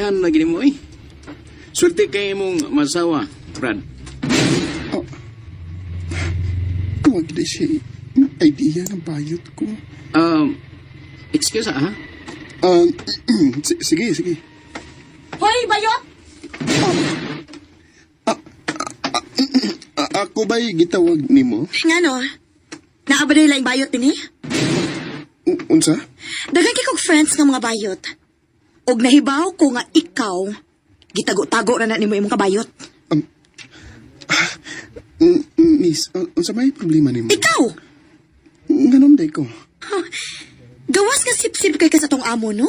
Tinumbihan lagi mo eh. Swerte kayo mong masawa, Brad. Huwag na siya idea ng bayot ko. Excuse ha? Sige. Hoy, bayot! Ako ba'y gitawag ni mo? Nga no, naabaday lang bayot din eh. Unsa? Dagan kikog friends nga mga bayot. Og nahibaw ko nga ikaw, gitago-tago na nimo imong kabayot. Miss, unsa may problema ni mo? Ikaw! Nganom day ko. Gawas nga sip-sip kay ka sa tong amo, no?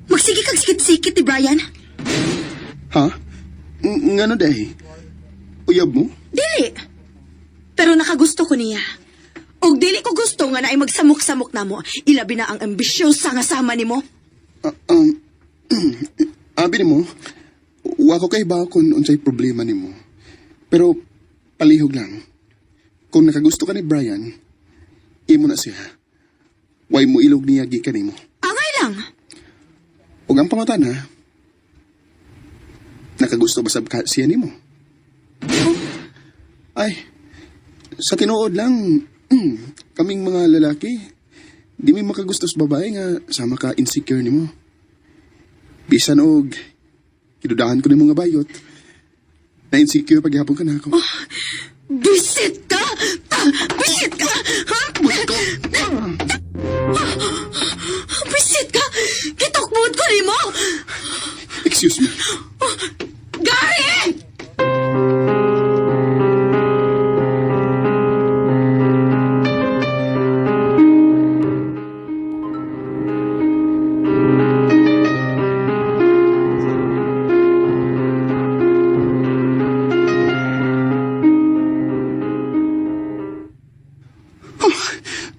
Magsige kag sikit-sikit ni Brian. Ha? Ngano day? Uyab mo? Dili. Pero nakagusto ko niya. Og dili ko gusto nga na ay magsamok-samok na mo. Ilabi na ang ambisyosa nga sama ni mo. Abi ni mo, wa ko kay ba kung unsay problema ni mo. Pero, palihog lang. Kung nakagusto ka ni Brian, imo na siya. Way mo ilog niya gikan nimo. Angay lang. Ug ang pangutana, nakagusto ba sab ka siya nimo? Ay, sa tinuod lang, kaming mga lalaki, di may makagusto sa babae nga sama ka insecure nimo. Bisan og, kidudahan ko nimo nga bayot, na insecure paghihapon ka na ako. Bisit ka! Bisit ka! Ha? Bisit ka! Kitokbod ko ni mo! Excuse me. Gary!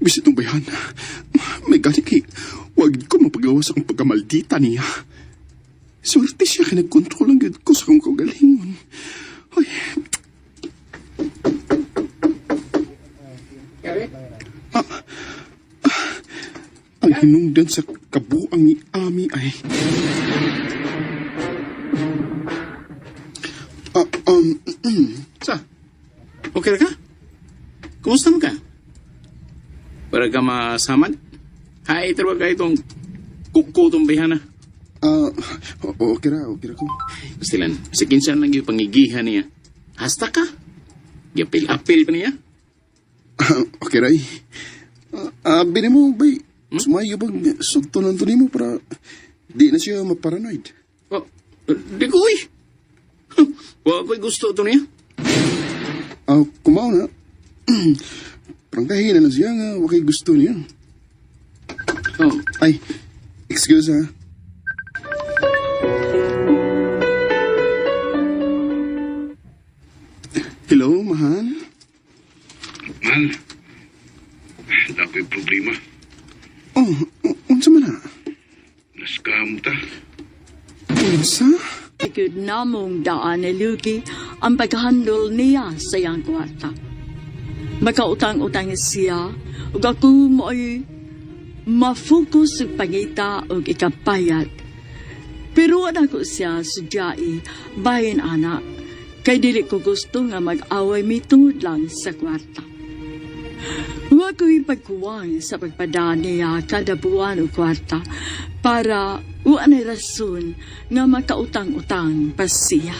Bisit ng bayan. May gani kay, wag ko mapagawa sa akong pagkamaldita niya. Swerte siya kaya nagkontrol ang gid ko sa akong kaugalingon. Ay. Ang hinungdan sa kabuang ni Ami ay... Sa? Okay na ka? Kumusta mo ka? Para ka masaman? Hay, trabaho ka itong kuko itong bayana. Okay ra ko. Pastilan, si kinsan lang yung pangigihan niya. Hasta ka? Yapil-apil pa niya? Okay ra bini mo, bay. Sumayo bang sugtunan to nimo para di na siya maparanoid. Oh, di ko eh. Wala ko'y gusto ito niya. Kumaw na. Parang kahina na siya nga wakay gusto niya. Oh, Ay, excuse ha. Hello, mahal? Mahal, ako'y problema. Unsa man na? Naskam ta. Unsa? Ikod namong daan ni Luki ang paghandol niya sa iyang kwarta. Makautang-utang siya ug ako mo ay ma-focus sa pangita ug ikapayat. Pero wala ko siya sudyai bahin anak kay dili ko gusto nga mag-away mitungod lang sa kwarta. Huwag ko'y pagkuwang sa pagpadaan niya kada buwan o kwarta para wala na rason nga makautang-utang pa siya.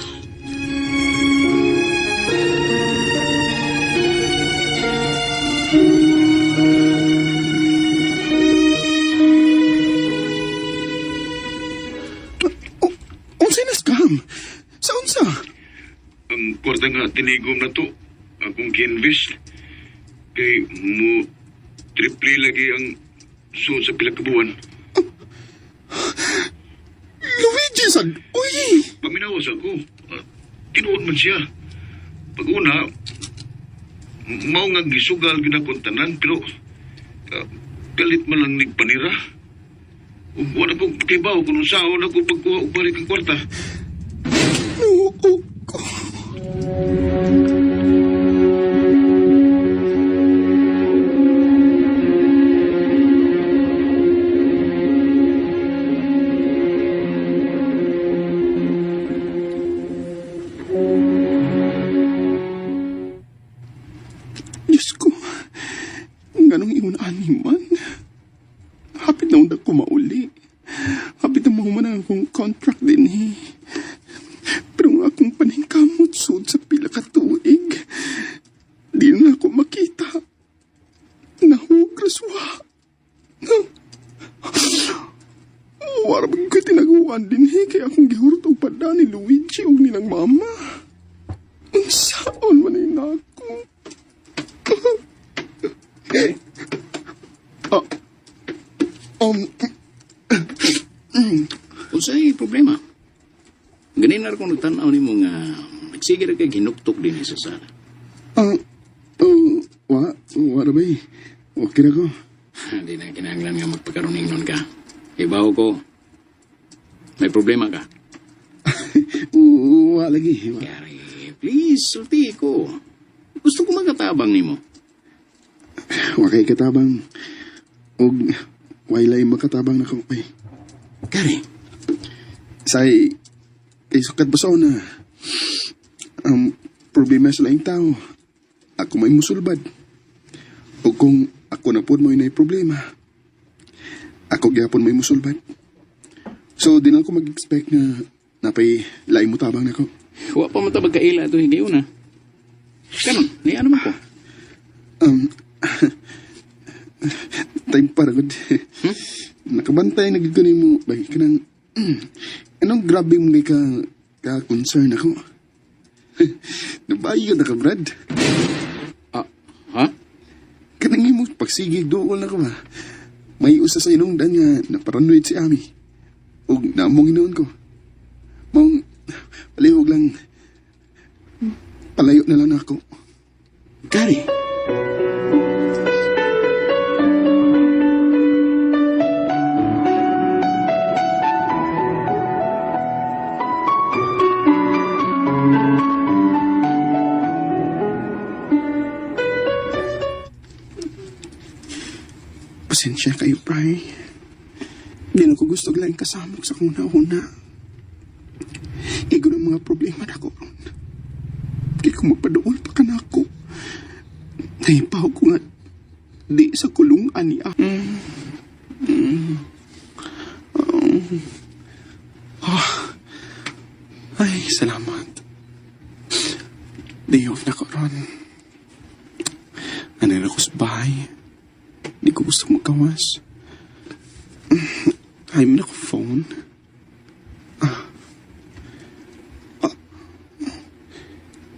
Unsay na scam? Sa unsa? Ang kwarta nga tinigom na to, akong kinvest. Kay mo triple lagi ang suot sa pilakabuan. Luigi, sad. Uy! Paminawas ako. Tinuod man siya. Pag-una, mao nga gisugal ginakontanan, pero galit man lang nigpanira. Ug wala ko kibaw kung saan ako pagkuha og balik ang kwarta. No, ko. Nganong iyon ani man. Hapit na undak ko mauli. Hapit na mahuman akong contract din eh. Pero ang akong paningkamot sud sa pila ka tuig. Di na ako makita. Nahugraswa. Warabang ka tinaguan din eh. Kaya akong gihurot og pada ni Luigi og nilang mama. Ang saon man ay nako. Gary? Unsay problema? Ganin na kung nagtanaw ni mo nga nagsige ra kay ginuktok din sa sala. Warabay. Okay na ko. Hindi na kinahanglan nga magpakaroning nun ka. Ibaw ko, may problema ka. Lagi. Gary, please, sulti ko. Gusto ko magatabang ni mo. Wakay katabang. Og wailay makatabang na ko. Ay. Gary, Say, kay sukat basaw na. Problema sa laing tao. Ako may musulbad. O kung ako na po mo yun ay problema, ako gyapon may musulbad. So, di na ako mag-expect na napay laing mo tabang na ko. huwa pa matabag kaila ito higayon na. Kanon, ni ano man ko? Time para good. Nakabantay na gito mo. Bay, kanang, anong grabe mo ka-concern ako? Nabayo na ka, Brad. Ha? Kanang mo, pagsigig doon na ko ba? May usa sa inungdan nga na paranoid si Ami. O naamong inoon ko. Mong, palihog lang. Palayo na lang ako. Gary, Pasensya kayo, Pray. Di na ko gusto lang kasamok sa kung nauna. Igo ng mga problema na ko. Di ko magpadoon pa ka na ako. Naipaw ko nga di sa kulungan niya. Ay, salamat. Day off na ko, Ron. Ano na ko sa bahay. Di ko gusto magkawas. Ay, mo na ko phone.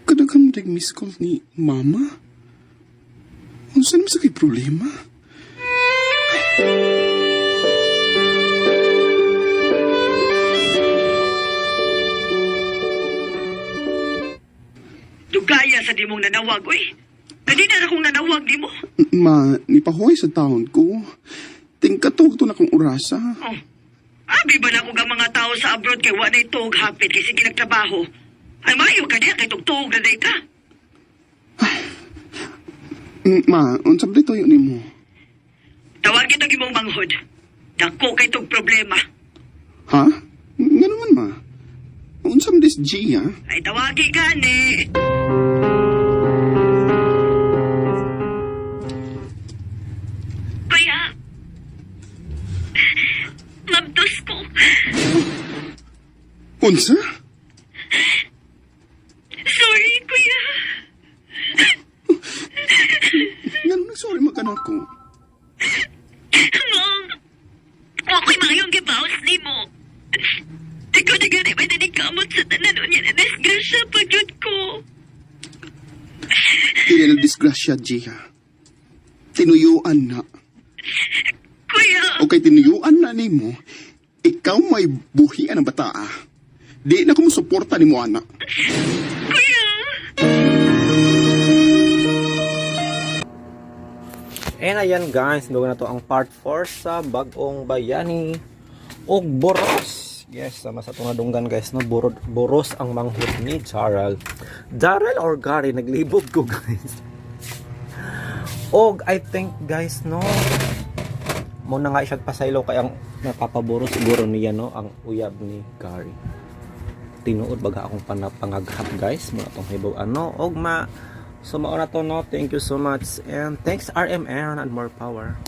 Kadaghan miss call ni Mama. Saan mo sa kay problema? Dugaya sa di mong nanawag, oy. Kanina na akong nanawag di mo. Ma, nipahoy sa taon ko. Tingkatog to na kong orasa. Oh. Abi ba na kung ang mga tao sa abroad kay wala itog hapit kasi ginagtrabaho? Ay mayo ka niya kay tugtog na day ka. Ma, unsab dito yun ni mo. Tawag ito imong manghod. Dako kay tog problema. Ha? Nga naman, ma. Unsab this G, ha? Ay tawagi gani. Kuya. Mabdos ko. Unsa? Sorry, kuya. Nga nung nagsorry magkanak ko. Mom, ako'y mayong gibawas ni mo. Ikaw na gani may nanikamot sa tanan niya na disgrasya pagyod ko. Hindi na disgrasya, G, ha? Tinuyuan na. Kuya, Okay, tinuyuan na ni mo. Ikaw may buhian ng bata, ah. Di na ko suporta ni mo, anak. kuya. And ayan guys, doon na to ang part 4 sa Bagong Bayani og Boros. Yes, sama sa itong nadunggan guys, no? Boros ang manghod ni Jarrell. Jarrell or Gary, naglibog ko guys. Og I think guys, no, muna nga siya pasaylo kaya ang napapaboro siguro niya, no, ang uyab ni Gary. Tinuod baga akong pangaghap guys, muna itong hibaw ano, og So mao na to no. Thank you so much and thanks RMN and more power.